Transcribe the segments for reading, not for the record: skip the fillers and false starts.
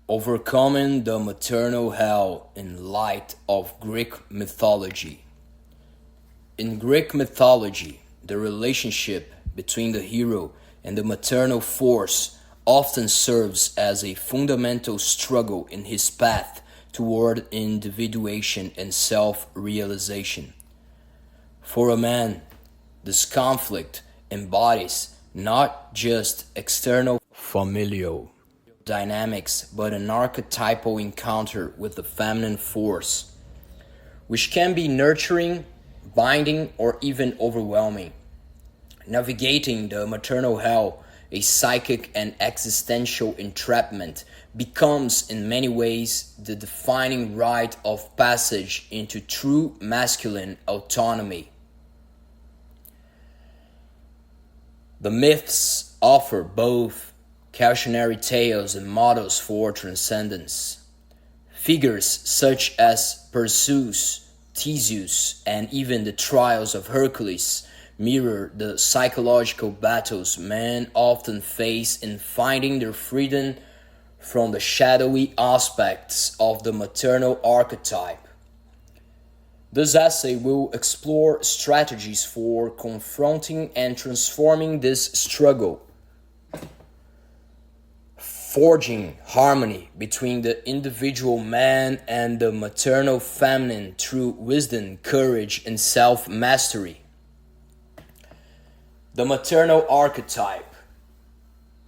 Overcoming the maternal hell in light of Greek mythology. In Greek mythology, the relationship between the hero and the maternal force often serves as a fundamental struggle in his path toward individuation and self realization. For a man, this conflict embodies not just external familial dynamics, but an archetypal encounter with the feminine force, which can be nurturing, binding, or even overwhelming. Navigating the maternal hell, a psychic and existential entrapment, becomes in many ways the defining rite of passage into true masculine autonomy. The myths offer both cautionary tales and models for transcendence. Figures such as Perseus, Theseus, and even the trials of Hercules mirror the psychological battles men often face in finding their freedom from the shadowy aspects of the maternal archetype. This essay will explore strategies for confronting and transforming this struggle, forging harmony between the individual man and the maternal feminine through wisdom, courage, and self-mastery. The maternal archetype,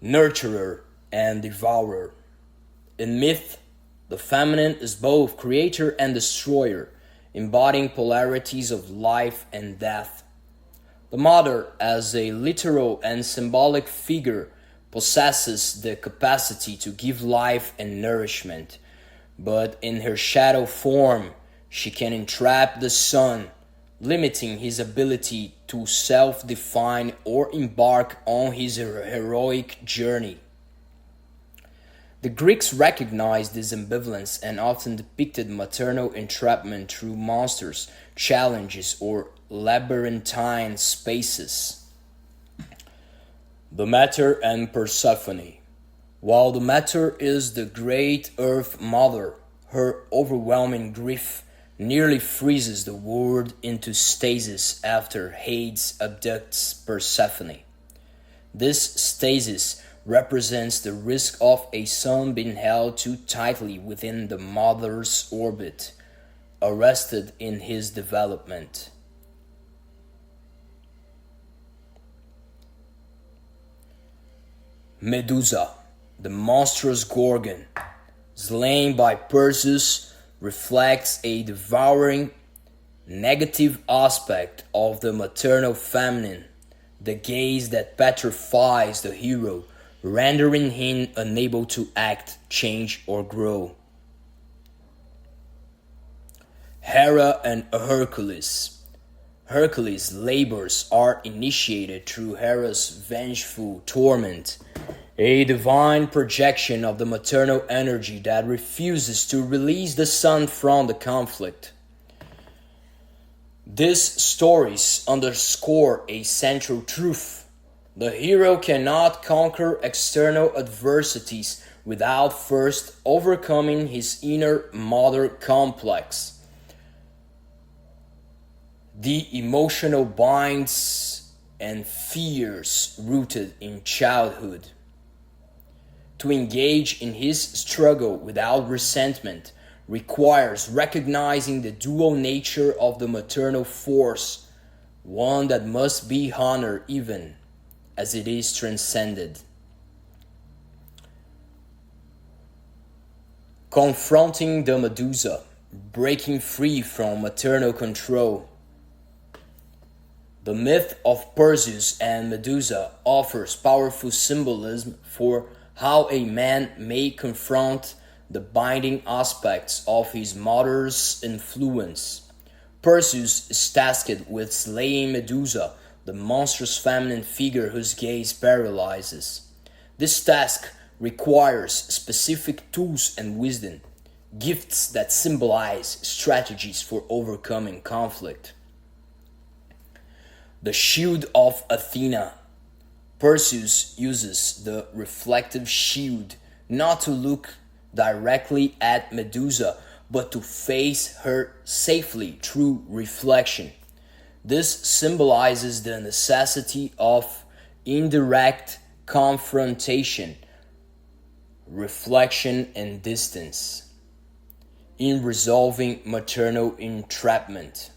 nurturer and devourer. In myth, the feminine is both creator and destroyer, embodying polarities of life and death. The mother, as a literal and symbolic figure, possesses the capacity to give life and nourishment, but in her shadow form, she can entrap the son, limiting his ability to self-define or embark on his heroic journey. The Greeks recognized this ambivalence and often depicted maternal entrapment through monsters, challenges, or labyrinthine spaces. The Mater and Persephone. While the Mater is the great Earth Mother, her overwhelming grief nearly freezes the world into stasis after Hades abducts Persephone. This stasis represents the risk of a son being held too tightly within the mother's orbit, arrested in his development. Medusa, the monstrous Gorgon, slain by Perseus, reflects a devouring, negative aspect of the maternal feminine, the gaze that petrifies the hero, rendering him unable to act, change, or grow. Hera and Hercules. Hercules' labors are initiated through Hera's vengeful torment, a divine projection of the maternal energy that refuses to release the son from the conflict. These stories underscore a central truth. The hero cannot conquer external adversities without first overcoming his inner mother complex. The emotional binds and fears rooted in childhood. To engage in his struggle without resentment requires recognizing the dual nature of the maternal force, one that must be honored even as it is transcended. Confronting the Medusa, breaking free from maternal control. The myth of Perseus and Medusa offers powerful symbolism for how a man may confront the binding aspects of his mother's influence. Perseus is tasked with slaying Medusa, the monstrous feminine figure whose gaze paralyzes. This task requires specific tools and wisdom, gifts that symbolize strategies for overcoming conflict. The shield of Athena. Perseus uses the reflective shield not to look directly at Medusa, but to face her safely through reflection. This symbolizes the necessity of indirect confrontation, reflection, and distance in resolving maternal entrapment.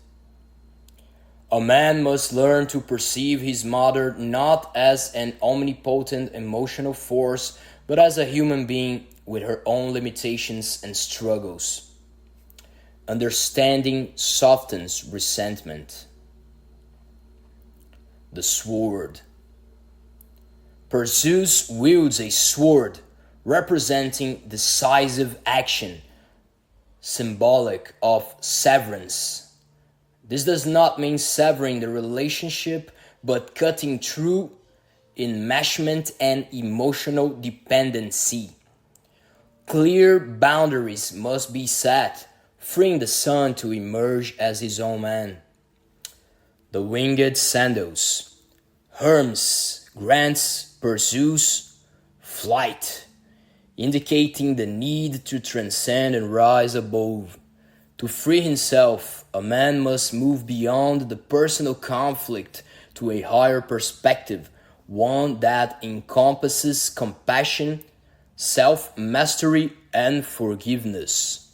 A man must learn to perceive his mother not as an omnipotent emotional force, but as a human being with her own limitations and struggles. Understanding softens resentment. The sword. Perseus wields a sword representing decisive action, symbolic of severance. This does not mean severing the relationship, but cutting through enmeshment and emotional dependency. Clear boundaries must be set, freeing the son to emerge as his own man. The winged sandals. Hermes grants Perseus flight, indicating the need to transcend and rise above. To free himself, a man must move beyond the personal conflict to a higher perspective, one that encompasses compassion, self-mastery, and forgiveness.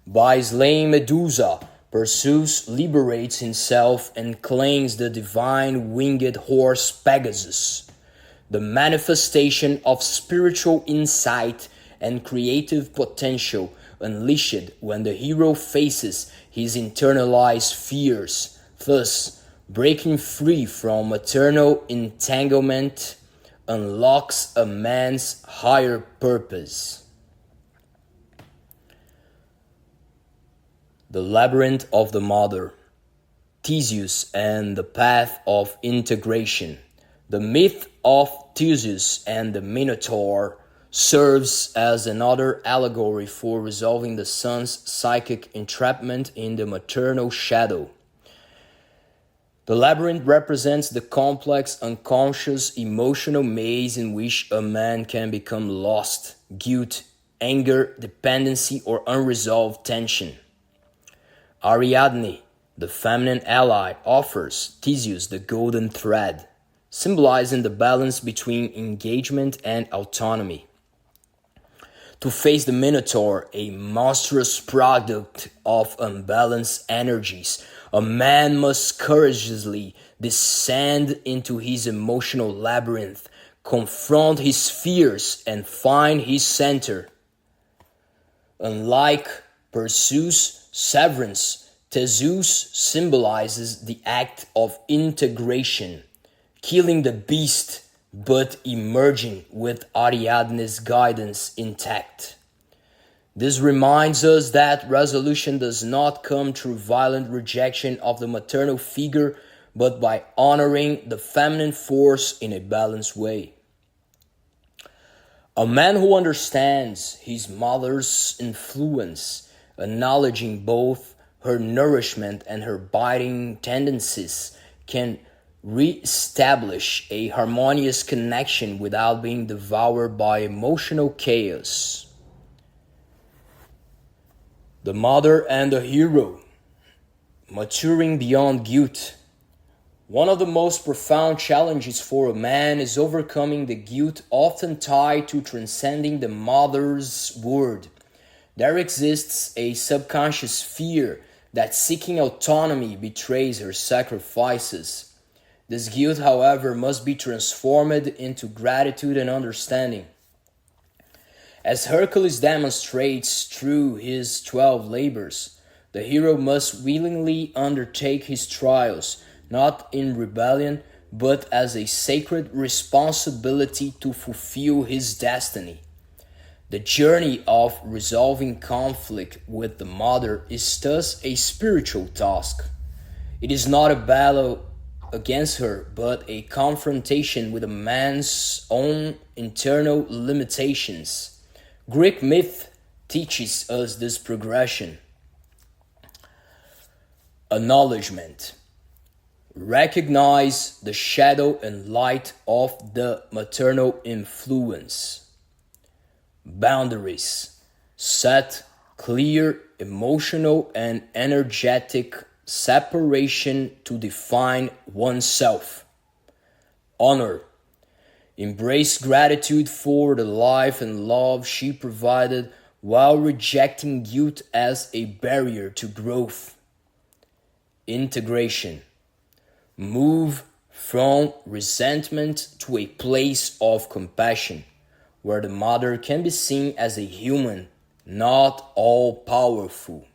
By slaying Medusa, Perseus liberates himself and claims the divine winged horse Pegasus, the manifestation of spiritual insight and creative potential unleashed when the hero faces his internalized fears. Thus, breaking free from maternal entanglement unlocks a man's higher purpose. The Labyrinth of the Mother. Theseus and the Path of Integration. The myth of Theseus and the Minotaur serves as another allegory for resolving the son's psychic entrapment in the maternal shadow. The labyrinth represents the complex, unconscious, emotional maze in which a man can become lost, guilt, anger, dependency, or unresolved tension. Ariadne, the feminine ally, offers Theseus the golden thread, symbolizing the balance between engagement and autonomy. To face the Minotaur, a monstrous product of unbalanced energies, a man must courageously descend into his emotional labyrinth, confront his fears, and find his center. Unlike Perseus' severance, Theseus symbolizes the act of integration, killing the beast but emerging with Ariadne's guidance intact. This reminds us that resolution does not come through violent rejection of the maternal figure, but by honoring the feminine force in a balanced way. A man who understands his mother's influence, acknowledging both her nourishment and her biting tendencies, can re-establish a harmonious connection without being devoured by emotional chaos. The mother and the hero. Maturing beyond guilt. One of the most profound challenges for a man is overcoming the guilt often tied to transcending the mother's word. There exists a subconscious fear that seeking autonomy betrays her sacrifices. This guilt, however, must be transformed into gratitude and understanding. As Hercules demonstrates through his 12 labors, the hero must willingly undertake his trials, not in rebellion, but as a sacred responsibility to fulfill his destiny. The journey of resolving conflict with the mother is thus a spiritual task. It is not a battle against her, but a confrontation with a man's own internal limitations. Greek myth teaches us this progression. Acknowledgement. Recognize the shadow and light of the maternal influence. Boundaries. set clear emotional and energetic separation to define oneself. Honor. Embrace gratitude for the life and love she provided while rejecting guilt as a barrier to growth. Integration. Move from resentment to a place of compassion, where the mother can be seen as a human, not all powerful.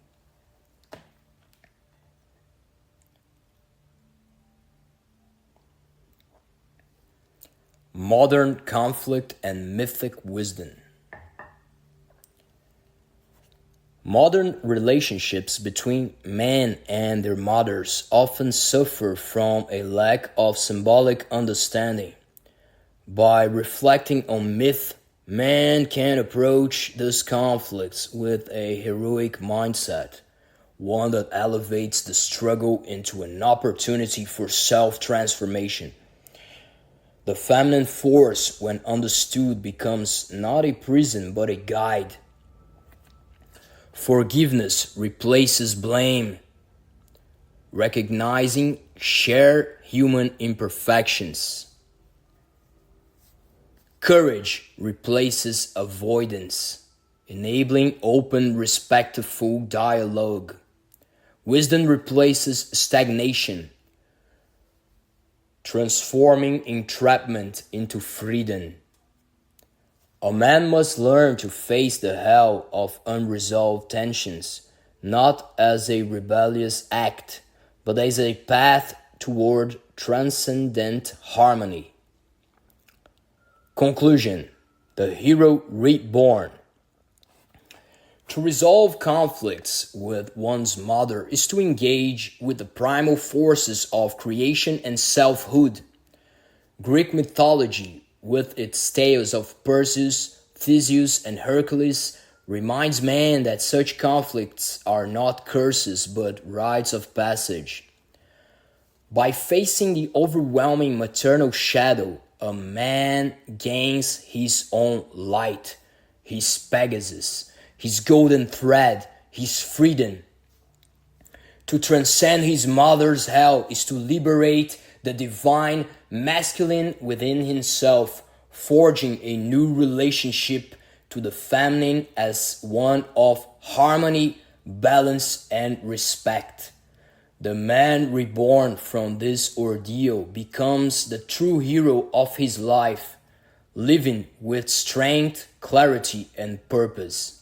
Modern conflict and mythic wisdom. Modern relationships between men and their mothers often suffer from a lack of symbolic understanding. By reflecting on myth, man can approach these conflicts with a heroic mindset, one that elevates the struggle into an opportunity for self-transformation. The feminine force, when understood, becomes not a prison but a guide. Forgiveness replaces blame, recognizing shared human imperfections. Courage replaces avoidance, enabling open, respectful dialogue. Wisdom replaces stagnation, transforming entrapment into freedom. A man must learn to face the hell of unresolved tensions, not as a rebellious act, but as a path toward transcendent harmony. Conclusion: the hero reborn. To resolve conflicts with one's mother is to engage with the primal forces of creation and selfhood. Greek mythology, with its tales of Perseus, Theseus, and Hercules, reminds man that such conflicts are not curses but rites of passage. By facing the overwhelming maternal shadow, a man gains his own light, his Pegasus, his golden thread, his freedom. To transcend his mother's hell is to liberate the divine masculine within himself, forging a new relationship to the feminine as one of harmony, balance, and respect. The man reborn from this ordeal becomes the true hero of his life, living with strength, clarity, and purpose.